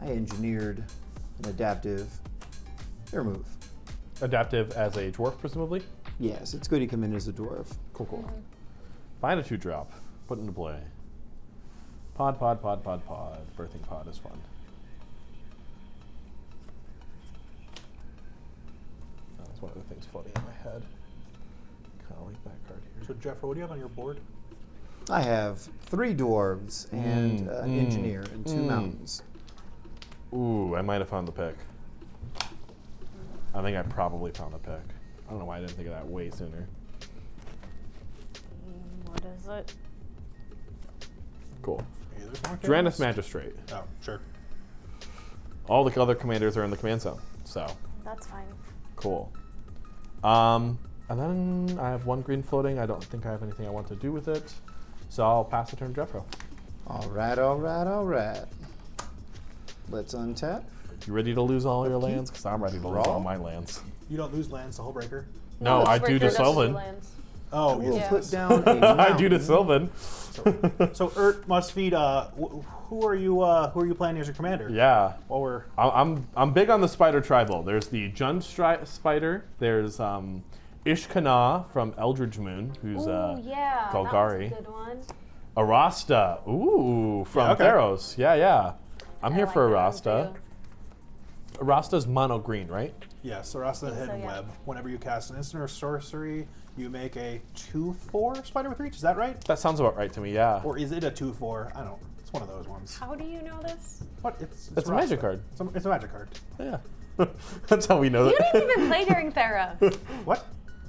I engineered an adaptive air move. Adaptive as a dwarf, presumably. Yes, it's good to come in as a dwarf. Cool. Find a 2-drop. Put into play. Pod. Birthing Pod is fun. That's one of the things floating in my head. Kind of like that card here. So, Jeffrey, what do you have on your board? I have 3 dwarves and an engineer and 2 mountains. Ooh, I might have found the pick. I think I probably found the pick. I don't know why I didn't think of that way sooner. What is it? Cool. Hey, there's more Drannith cameras. Magistrate. Oh, sure. All the other commanders are in the command zone, so That's fine. cool. And then I have 1 green floating. I don't think I have anything I want to do with it, so I'll pass the turn to Jeffro. All right. Let's untap. You ready to lose all your lands? Because I'm ready to lose Draw. all my lands. You don't lose lands to Hullbreaker. No, I it's do to Breaker, that's Sylvan. two lands. Oh, We'll yes. put down a mountain. I do to Sylvan. So Urt must feed. Who are you playing as your commander? Yeah. While we're I'm big on the Spider Tribal. There's the Jund Spider. There's Ishkana from Eldridge Moon, who's Ooh, yeah. Golgari. That was a good one. Arasta. Ooh, from Yeah, okay. Theros. Yeah. I'm here I for like that one, Arasta. too. Arasta's mono green, right? yes, Sarasa Hidden yeah. Web. Whenever you cast an instant or sorcery, you make a 2/4 Spider with Reach. Is that right? That sounds about right to me, yeah. Or is it a 2/4? I don't. It's one of those ones. How do you know this? What? It's It's a magic card. It's a magic card. Yeah. That's how we know You that. didn't even play during Theros. What?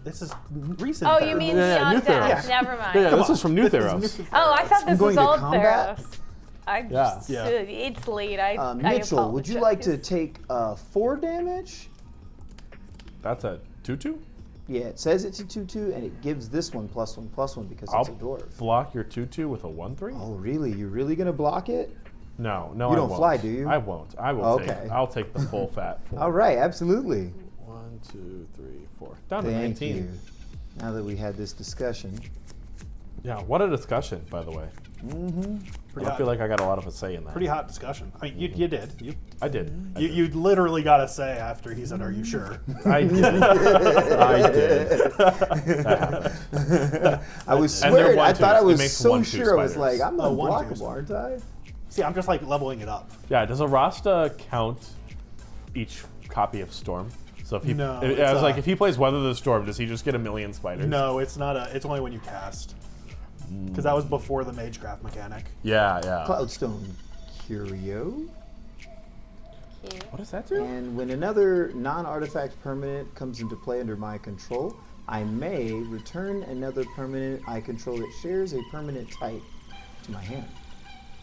This is recent. Oh, you mean Yeah, New Beyond Dash? Theros. Never mind. Yeah, this on. is from New Theros. Oh, I thought this going was to old combat? Theros. I Yeah. just, Yeah. It's late. I Mitchell, would you like to apologize. take 4 damage? That's a 2/2? Yeah, it says it's a 2/2, and it gives this one +1/+1 because I'll it's a dwarf. block your 2/2 with a 1/3? Oh, really? You're really gonna block it? No, You I don't won't. fly, do you? I won't. I will Okay. I'll take the full fat 4. All right, absolutely. 1, 2, 3, 4. Down to Thank 19. you. Now that we had this discussion. Yeah, what a discussion, by the way. I don't feel like I got a lot of a say in that. Pretty hot discussion. I mean, you did. I did. You literally got a say after he said, "Are you sure?" I did. I did. That happened. I was And they're swearing, I 1/2s. thought I It was makes so 1/2 sure. I was spiders. like, I'm Oh, 1/2s. unblockable, aren't I? See, I'm just like leveling it up. Yeah, does a Rasta count each copy of Storm? So if he, No, I it's, was like, if he plays Weather the Storm, does he just get a million spiders? No, it's not a. It's only when you cast. Because that was before the Magecraft mechanic. Yeah, yeah. Cloudstone Curio. Cute. What does that do? And when another non-artifact permanent comes into play under my control, I may return another permanent I control that shares a permanent type to my hand.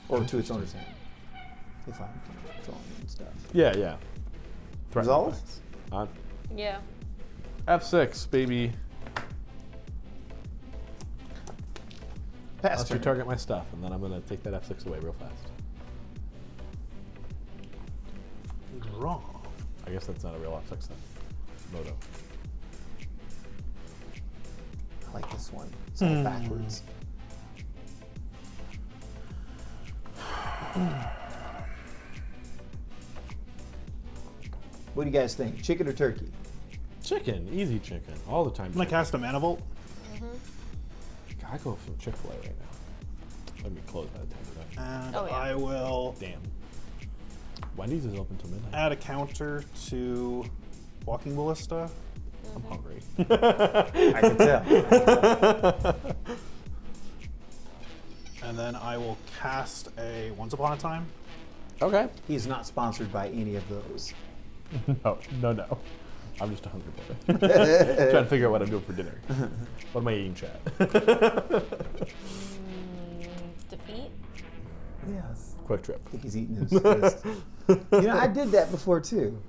Or to its owner's hand. If I'm drawing and stuff. Yeah, yeah. Threat Resolve? effects. On Yeah. F6, baby. Pass Unless you turn. target my stuff, and then I'm gonna take that F6 away real fast. Wrong. I guess that's not a real F6 then. Moto. I like this one. It's all backwards. What do you guys think? Chicken or turkey? Chicken, easy chicken, all the time. I'm gonna cast a Mana Volt. I go from Chick-fil-A right now. Let me close by the time of that. And Oh, yeah. I will Damn. Wendy's is open till midnight. add a counter to Walking Ballista. I'm hungry. I can tell. And then I will cast a Once Upon a Time. Okay. He's not sponsored by any of those. No. I'm just a hungry boy. Trying to figure out what I'm doing for dinner. What am I eating, chat? Defeat. Yes. Quick trip. I think he's eating his fist. You know, I did that before too.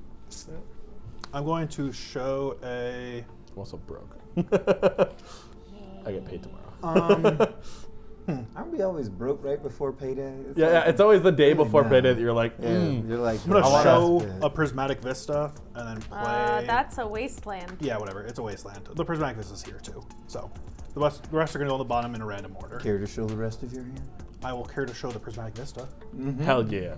I'm going to show a. I'm also broke. I get paid tomorrow. Aren't we always broke right before payday? Yeah, it's always the day before no. payday that you're like, Yeah, you're like, I'm gonna "Oh, show that's good." a Prismatic Vista and then play. That's a wasteland. Yeah, whatever. It's a wasteland. The Prismatic Vista is here too. So the rest are gonna go on the bottom in a random order. Care to show the rest of your hand? I will care to show the Prismatic Vista. hell yeah.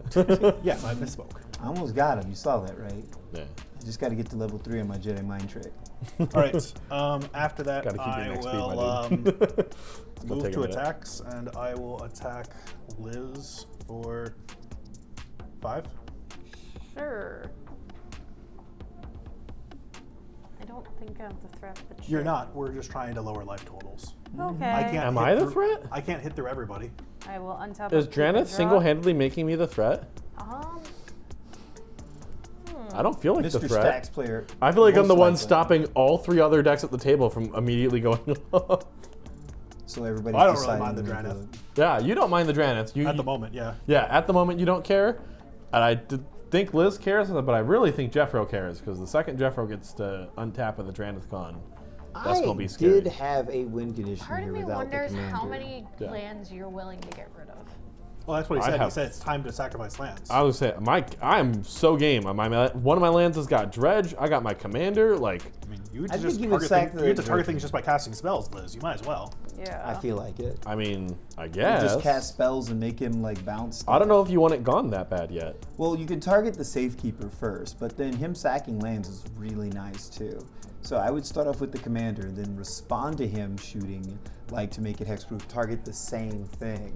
Yes, I misspoke. I almost got him. You saw that, right? Yeah. I just got to get to level 3 on my Jedi mind trick. All right. After that, Gotta keep your I next speed, my will dude. move take a to minute. attacks, and I will attack Liz for 5. Sure. I don't think I'm the threat, but sure. You're not. We're just trying to lower life totals. Okay. I can't. Am hit I the through- threat? I can't hit through everybody. I will untap. Is a Dranith draw. single-handedly making me the threat? I don't feel like Mr. the threat. Stax player. I feel like I'm the most one likely. stopping all 3 other decks at the table from immediately going off. So everybody's I don't really deciding mind the to Dranith. vote. Yeah, you don't mind the Dranith. At the moment, yeah. Yeah, at the moment you don't care. And I think Liz cares, but I really think Jeffro cares, because the second Jeffro gets to untap and the Dranith gone, that's going to be scary. I did have a win condition Part of here me without wonders the how commander. many Yeah. lands you're willing to get rid of. Well, that's what he I said. He have- said it's time to sacrifice lands. I was say I'm so game. One of my lands has got Dredge. I got my commander. Like, I mean, you I just think you would target sack things, you have to the target Dredge. things just by casting spells, Liz. You might as well. Yeah. I feel like it. I mean, I You guess. just cast spells and make him like bounce. I don't know if you want it gone that bad yet. Well, you can target the safekeeper first, but then him sacking lands is really nice too. So I would start off with the commander, and then respond to him shooting, like to make it hexproof, target the same thing.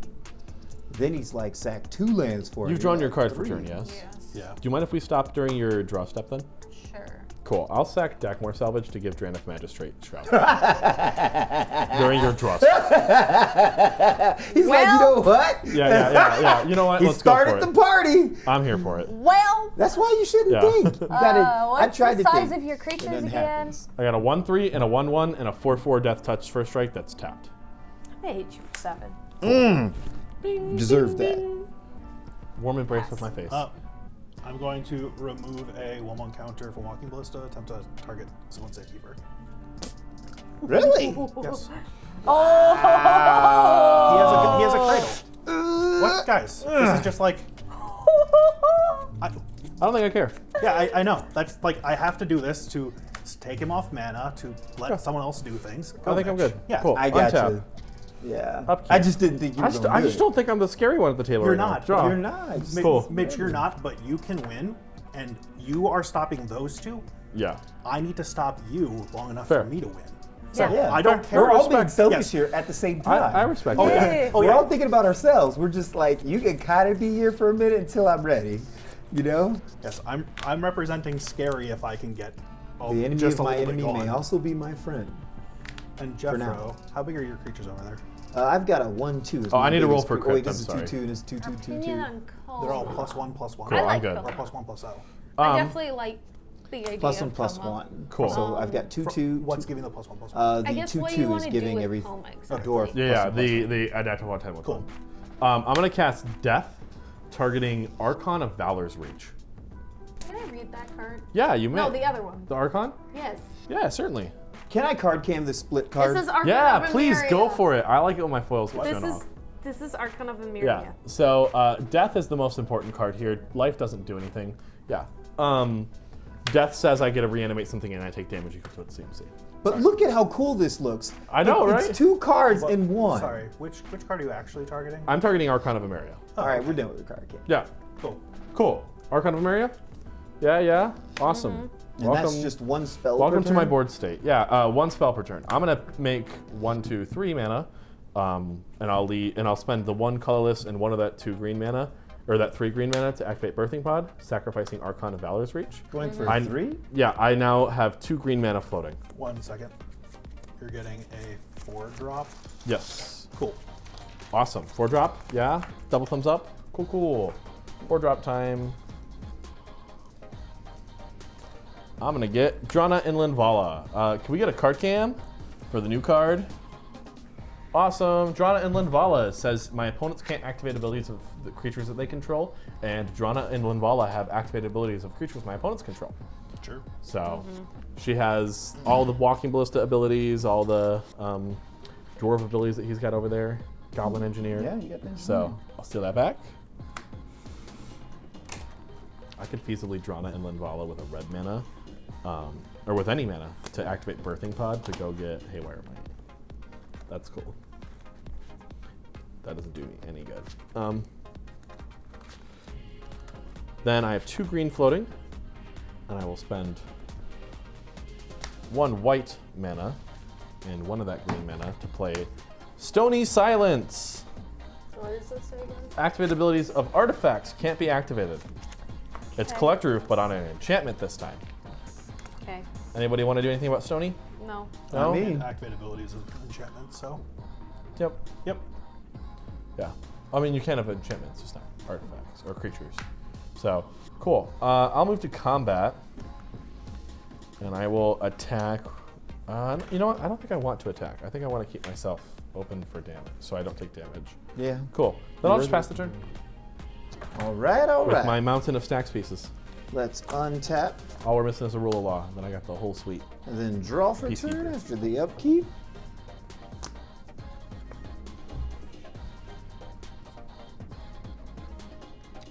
Then he's like, sack 2 lands for it. You've drawn You're your like, card for 3. turn, yes? Yes. Yeah. Do you mind if we stop during your draw step then? Sure. Cool. I'll sack Dakmore Salvage to give Drannith Magistrate Shroud. During your draw. He's like, you know what? Yeah. You know what? He Let's go for started it. the party. I'm here for it. Well, That's why you shouldn't Yeah. think. You gotta, what's I tried the to size think. of your It creatures doesn't again? happen. I got a 1/3 and a 1/1 and a 4/4 Death Touch First Strike that's tapped. I hate you for 7. Deserve that. Warm embrace with my face. I'm going to remove a 1/1 counter for Walking Ballista, attempt to target someone's Safekeeper. Really? Yes. Oh! He has a cradle. What? Guys, this is just like... I don't think I care. Yeah, I know. That's like, I have to do this to take him off mana, to let someone else do things. I think I'm good. Yeah. Cool. I got Untap. you. Yeah. Upkeep. I just didn't think you were going to do I just it. don't think I'm the scary one at the table You're right now. not. Draw. You're not. Just- Cool. Mitch, you're not, but you can win, and you are stopping those two. Yeah. I need to stop you long enough Fair. for me to win. Yeah. I don't care. We're all being Respect- selfish yes. here at the same time. I respect Oh, that. yeah. Oh, We're yeah. all thinking about ourselves. We're just like, you can kind of be here for a minute until I'm ready. You know? Yes, I'm representing scary if I can get The enemy just of a my little bit enemy may gone. also be my friend. And for now. Jeffro, how big are your creatures over there? I've got a 1/2. Oh, I need to roll for Wait, crit, this I'm is sorry. 2/2 and it's 2/2/2/2. Opinion on Coma. They're all +1/+1. Cool, I I'm like good. Or Coma. +1/+0. I definitely like the idea +1 of plus Coma. 1. Cool. So I've got 2/2. What's giving the +1/+1? The I guess what do 2/2 you want is to do giving with every Coma a exactly? dwarf. Yeah, +1/+1. the adaptive one time with Cool. one. I'm gonna cast Death, targeting Archon of Valor's Reach. Can I read that card? Yeah, you may. No, the other one. The Archon? Yes. Yeah, certainly. Can I card cam the split card? This is Archon Yeah, of please go Emeria. for it. I like it when my foils get shown off. This is Archon of Emeria. Yeah. So Death is the most important card here. Life doesn't do anything. Yeah. Death says I get to reanimate something and I take damage equal to its CMC. But look at how cool this looks. I know, right? It's 2 cards in 1. Sorry, which card are you actually targeting? I'm targeting Archon of Emeria. All right, we're done with the card cam. Yeah. Cool. Cool. Archon of Emeria? Yeah. Awesome. And that's just 1 spell. Welcome per to my turn? board state. Yeah, 1 spell per turn. I'm gonna make 1, 2, 3 mana, and I'll spend the 1 colorless and 1 of that 2 green mana, or that 3 green mana to activate Birthing Pod, sacrificing Archon of Valor's Reach. Going for I- 3? Yeah, I now have 2 green mana floating. 1 second. You're getting a 4-drop. Yes. Cool. Awesome. 4-drop. Yeah. Double thumbs up. Cool. 4-drop time. I'm gonna get Drana Inland Vala. Can we get a card cam for the new card? Awesome. Drana Inland Vala says my opponents can't activate abilities of the creatures that they control, and Drana Inland Vala have activated abilities of creatures my opponents control. Sure. So she has all the Walking Ballista abilities, all the Dwarf abilities that he's got over there. Goblin Engineer. Yeah, you got that. So I'll steal that back. I could feasibly Drana Inland Vala with a red mana, or with any mana, to activate Birthing Pod to go get Haywire Might. That's cool. That doesn't do me any good. Then I have 2 green floating, and I will spend 1 white mana and 1 of that green mana to play Stony Silence. What is this again? Activated abilities of artifacts can't be activated. It's Okay. Collect Roof, but on an enchantment this time. Okay. Anybody want to do anything about Stony? No. No? me. Activate abilities of enchantment, so. Yep. Yep. Yeah. I mean, you can have enchantments, just not artifacts or creatures. So, cool. I'll move to combat. And I will attack. You know what? I don't think I want to attack. I think I want to keep myself open for damage, so I don't take damage. Yeah. Cool. Then I'll just pass the turn All right. with my mountain of stacks pieces. Let's untap All we're missing is a rule of law. Then I got the whole suite. and then draw for PC. turn after the upkeep.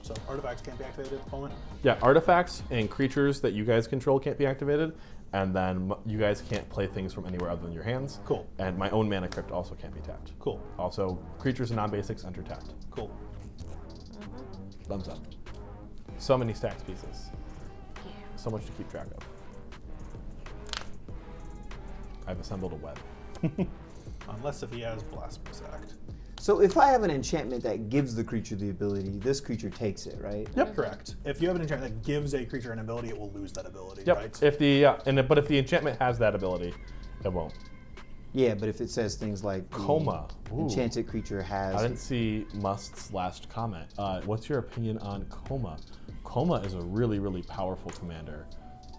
So artifacts can't be activated at the moment. Yeah, artifacts and creatures that you guys control can't be activated, and then you guys can't play things from anywhere other than your hands. Cool. And my own mana crypt also can't be tapped. Cool. Also, creatures and non-basics enter tapped. Cool. Thumbs up. So many stacks pieces. So much to keep track of. I've assembled a web. Unless if he has Blasphemous Act. So if I have an enchantment that gives the creature the ability, this creature takes it, right? Yep, correct. If you have an enchantment that gives a creature an ability, it will lose that ability, Yep. right? If but if the enchantment has that ability, it won't. Yeah, but if it says things like the Coma. Ooh. enchanted creature has. I didn't see Must's last comment. What's your opinion on Coma? Coma is a really, really powerful commander.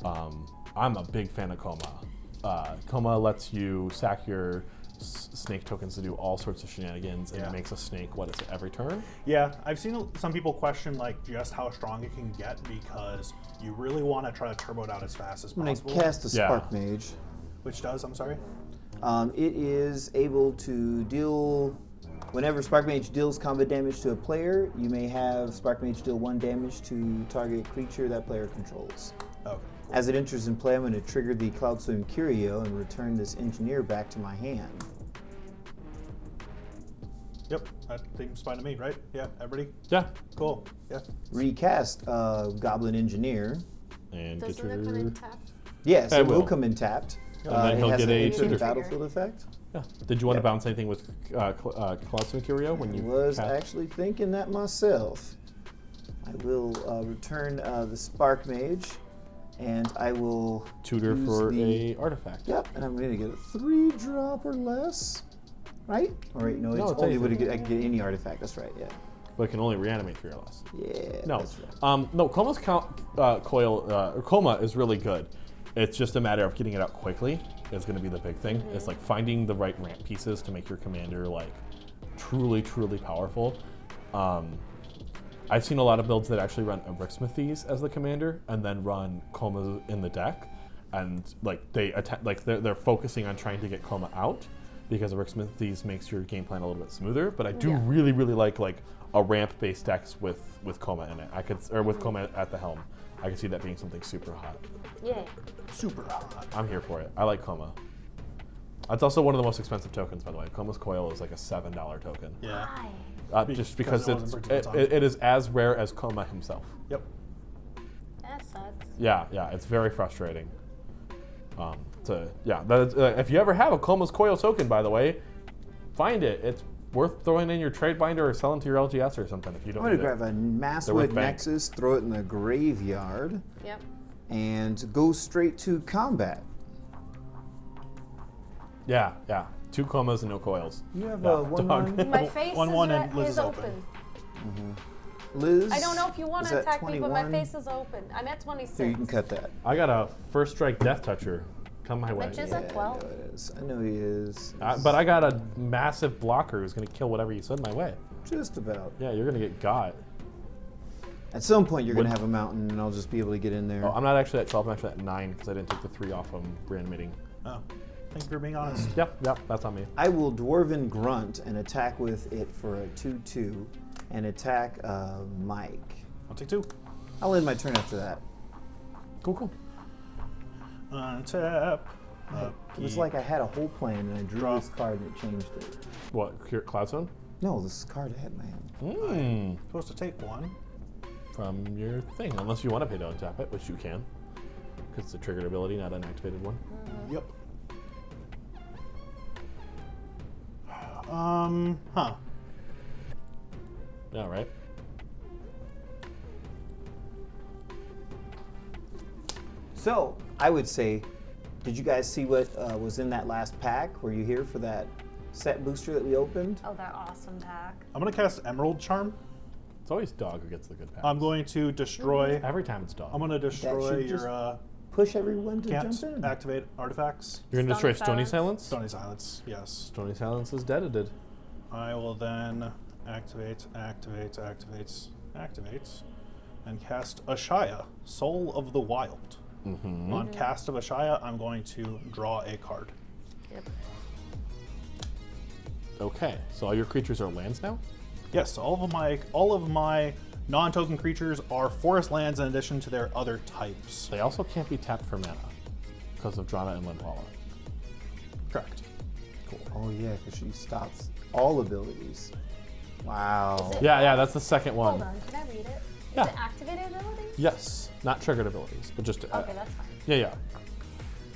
I'm a big fan of Coma. Coma lets you sack your snake tokens to do all sorts of shenanigans, and Yeah. it makes a snake, what is it, every turn? Yeah, I've seen some people question like just how strong it can get because you really want to try to turbo it out as fast as I'm going possible. to cast a Yeah. Spark Mage. Which does, I'm sorry? It is able to deal. Whenever Spark Mage deals combat damage to a player, you may have Spark Mage deal 1 damage to target creature that player controls. Okay. As it enters in play, I'm going to trigger the Cloud Swim Curio and return this engineer back to my hand. Yep, that seems fine to me, right? Yeah, everybody? Yeah. Cool. Yeah. Recast Goblin Engineer. And get Doesn't your... it come in tapped? Yes, It it will will. come in tapped. And then he'll it has get an a instant tutor. battlefield effect. Yeah. Did you want to Yep. bounce anything with Cloud Swim Curio when I you was cast? actually thinking that myself. I will return the Spark Mage, and I will tutor use for the, a artifact? Yep, and I'm going to get a 3-drop or less, right? Or wait, no, No, it's it's only anything. I can get any artifact. That's right. Yeah. But it can only reanimate 3 or less. Yeah. No, That's right. no. Coma's Coma is really good. It's just a matter of getting it out quickly. Is going to be the big thing. It's like finding the right ramp pieces to make your commander like truly, truly powerful. I've seen a lot of builds that actually run Bricksmithies as the commander and then run Coma in the deck, and like they're focusing on trying to get Coma out because Bricksmithies makes your game plan a little bit smoother. But I do Yeah. really, really like a ramp-based decks with Coma in it. With Coma at the helm. I could see that being something super hot. Yeah. Super hot. I'm here for it. I like Coma. It's also one of the most expensive tokens, by the way. Coma's Coil is like a $7 token. Yeah. Why? Just because it wasn't printed on. it is as rare as Coma himself. Yep. That sucks. Yeah, it's very frustrating. If you ever have a Coma's Coil token, by the way, find it. It's worth throwing in your trade binder or selling to your LGS or something if you don't I'm going need to it. grab a They're worth Masswood bank. Nexus, throw it in the graveyard, Yep. and go straight to combat. Yeah. 2 Comas and no coils. You have Yeah, a 1-1 dog. My face 1-1 is, and Liz is is open. open. Liz. I don't know if you want is to at attack me, but my 21. face is open. I'm at 26. Here, you can cut that. I got a first strike Death Toucher. Come my way. Which is Yeah, at 12. I know it is. I know he is. But I got a massive blocker who's going to kill whatever you send my way. Just about. Yeah, you're going to get got. At some point, you're going to Would- have a mountain, and I'll just be able to get in there. Oh, I'm not actually at 12, I'm actually at 9 because I didn't take the 3 off from reanimating. Oh. Thank you for being honest. Yep, that's on me. I will Dwarven Grunt and attack with it for a 2/2, and attack Mike. I'll take 2. I'll end my turn after that. Cool. Untap. It was like I had a whole plan, and I drew Draw. this card, and it changed it. What, Cloud Zone? No, this card I had in my hand. Supposed to take 1. From your thing, unless you want to pay to untap it, which you can. Because it's a triggered ability, not an activated one. Yep. Yeah, right? So, I would say, did you guys see what was in that last pack? Were you here for that set booster that we opened? Oh, that awesome pack. I'm going to cast Emerald Charm. It's always dog who gets the good pass. I'm going to destroy. Every time it's dog. I'm going to destroy should just your Push everyone to can't jump in. activate artifacts. You're going to destroy Stony Stony Silence? Stony Silence, yes. Stony Silence is deaded. I will then activate, and cast Ashaya, Soul of the Wild. On cast of Ashaya, I'm going to draw a card. Yep. Okay, so all your creatures are lands now? Yes, all of my non-token creatures are forest lands in addition to their other types. They also can't be tapped for mana because of Drana and Lindwalla. Correct. Oh yeah, because she stops all abilities. Wow. Is it- Yeah, that's the second one. Hold on, can I read it? Is Yeah. it activated abilities? Yes, not triggered abilities, but just Okay, that's fine. yeah.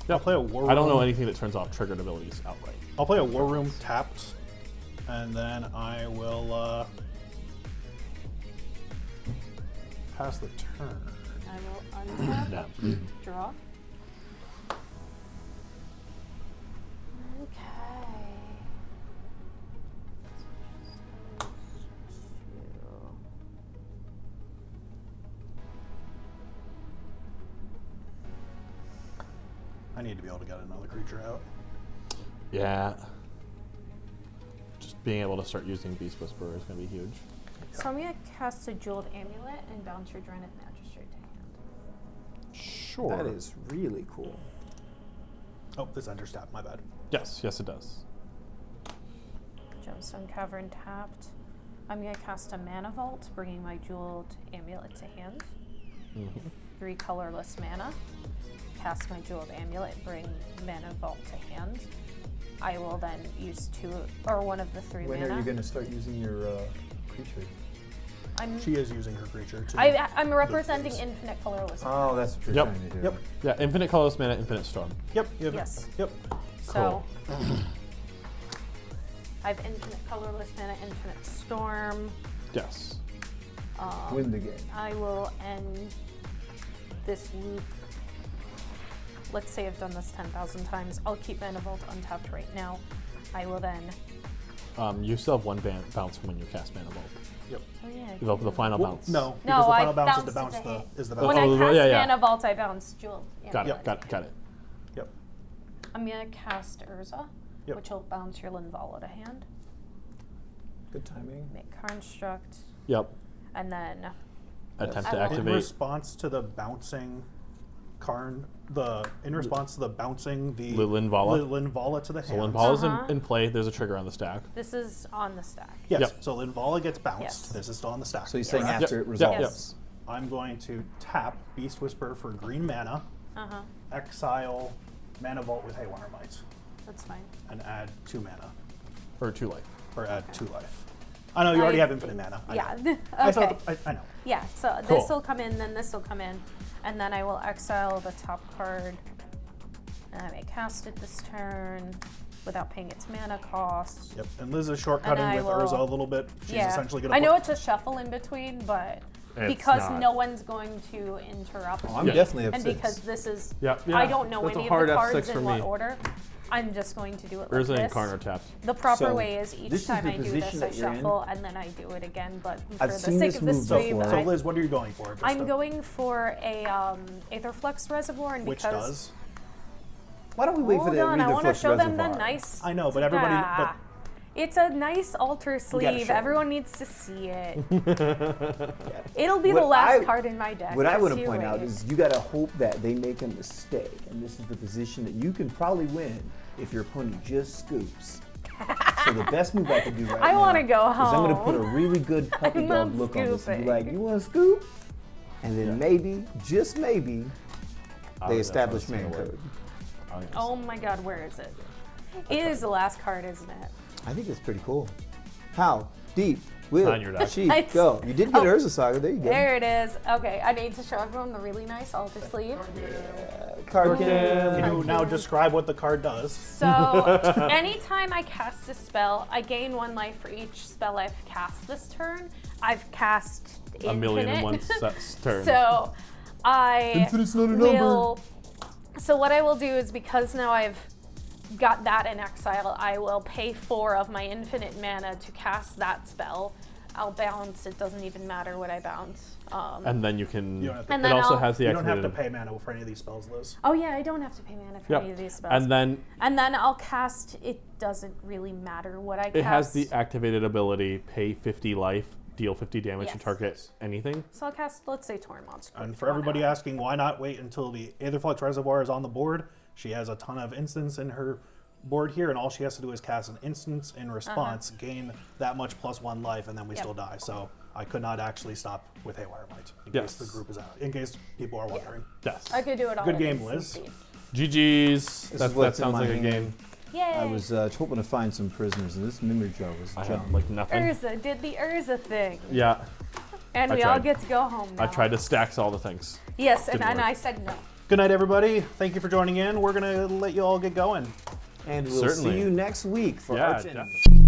I'll play a War Room. I don't know anything that turns off triggered abilities outright. I'll play a War Room tapped And then I will pass the turn. I will untap, draw. Okay. I need to be able to get another creature out. Yeah. Just being able to start using Beast Whisperer is going to be huge. So I'm going to cast a Jeweled Amulet and bounce your Drenith Magistrate to hand. Sure. That is really cool. Oh, this enters tap. My bad. Yes, yes, it does. Gemstone Cavern tapped. I'm going to cast a Mana Vault, bringing my Jeweled Amulet to hand. 3 colorless mana. Cast my Jeweled Amulet, bring Mana Vault to hand. I will then use 2 or 1 of the 3 When mana. are you going to start using your creature? She is using her creature too. I'm representing infinite colorless mana. Oh, that's what you're Yep. trying to do. Yep. Yeah, infinite colorless mana, infinite storm. Yep. Yep. Yes. Yep. So I have infinite colorless mana, infinite storm. Yes. Win the game. I will end this loop. Let's say I've done this 10,000 times. I'll keep Mana Vault untapped right now. I will then. You still have 1 bounce from when you cast Mana Vault. Yep. Oh yeah. I The can- final bounce. No, because No, the I final bounce is the bounced bounce. to hit. Is the When bounce. I Oh, cast yeah, yeah. Mana Vault, I bounce Jeweled Got Amulet. it, got it. Yep. I'm gonna cast Urza, Yep. which will bounce your Linvala to hand. Good timing. Make Construct, Yep. and then Attempt I to will- In activate. response to the bouncing response to the bouncing the Linvala. Linvala to the So hand. Linvala's Uh-huh. in play. There's a trigger on the stack. this is on the stack. Yes. Yep. So Linvala gets bounced. Yes. This is still on the stack. So you're saying Correct? after it Yep. resolves. Yes. I'm going to tap Beast Whisper for green mana, exile Mana Vault with Haywire Might, That's fine. and add 2 mana, Or 2 life. or add 2 life. I know you already have infinite mana. I Yeah. know. I Okay. know. Yeah. So Cool. this will come in, then this will come in, and then I will exile the top card. And I may cast it this turn without paying its mana cost. Yep. And Liz is shortcutting And I with will- Urza a little bit. She's essentially going to. I know it's a shuffle in between, but It's because not. no one's going to interrupt Oh, I'm me, definitely and upset. because this is, Yeah, yeah. I don't know That's a any of hard the F6 cards for in what me. order. I'm just going to do it like Urza and this. Karn are tapped. The proper So, way is this each is time the I do this, position I that you're in. shuffle and then I do it again. But for I've the seen sake this of the move stream, before. So Liz, what are you going for? Just I'm to- going for a Aetherflux Reservoir, and Which because does? Why don't we wait for hold the on, I want to Reflux show them the Reservoir? nice. I know, but everybody. Yeah. It's a nice altar gotta sleeve. show 'em. Everyone needs to see it. It'll be What the last I- card in my deck. What I just want to you point out wait. is you got to hope that they make a mistake, and this is the position that you can probably win if your opponent just scoops. So the best move I can do right I now wanna go is I'm going to home. put a really good puppy I'm dog not look on this and be scooping. like, you want to scoop? And then maybe, just maybe, Oh, they yeah, establish that's gonna man work. code. Oh my god, where is it? It is the last card, isn't it? I think it's pretty cool. How? Deep. Will. on your deck. Sheep. It's- Go. You did get Oh. Urza Saga. There you go. There it is. Okay, I need to show everyone the really nice altar sleeve. Card Can game. you now describe what the card does? So, anytime I cast a spell, I gain 1 life for each spell I've cast this turn. I've cast A million and one infinite. turn. So, I Infinite's not a will. So what I will do is, because now I've got that in exile, I will pay 4 of my infinite mana to cast that spell. I'll bounce. It doesn't even matter what I bounce. And then you can. You don't have to- And it then also I'll- has the You don't have to activated. pay mana for any of these spells, Liz. Oh yeah, I don't have to pay mana for Yep. any of these spells. And then And then I'll cast. It doesn't really matter what I cast. it has the activated ability: pay 50 life, deal 50 damage to Yes. target anything. So I'll cast. Let's say Torn Monster. And for everybody asking why not wait until the Aetherflux Reservoir is on the board, she has a ton of instants in her board here, and all she has to do is cast an instance in response, gain that much plus 1 life, and then we Yep. still die. So I could not actually stop with Haywire Might in Yes. case the group is out. In case people are wondering. Yes. I could do it all. Good in game, instant Liz. speed. GG's. is That what's in sounds my like a hand. game. Yay! I was hoping to find some prisoners, and this memory jar was I junk. have like nothing. Urza did the Urza thing, Yeah. and I we all tried. get to go home now. I tried to stack all the things. Yes, and, Didn't and work. I said no. Good night, everybody. Thank you for joining in. We're going to let you all get going. And we'll Certainly. see you next week for Yeah, Arch Enemy. definitely.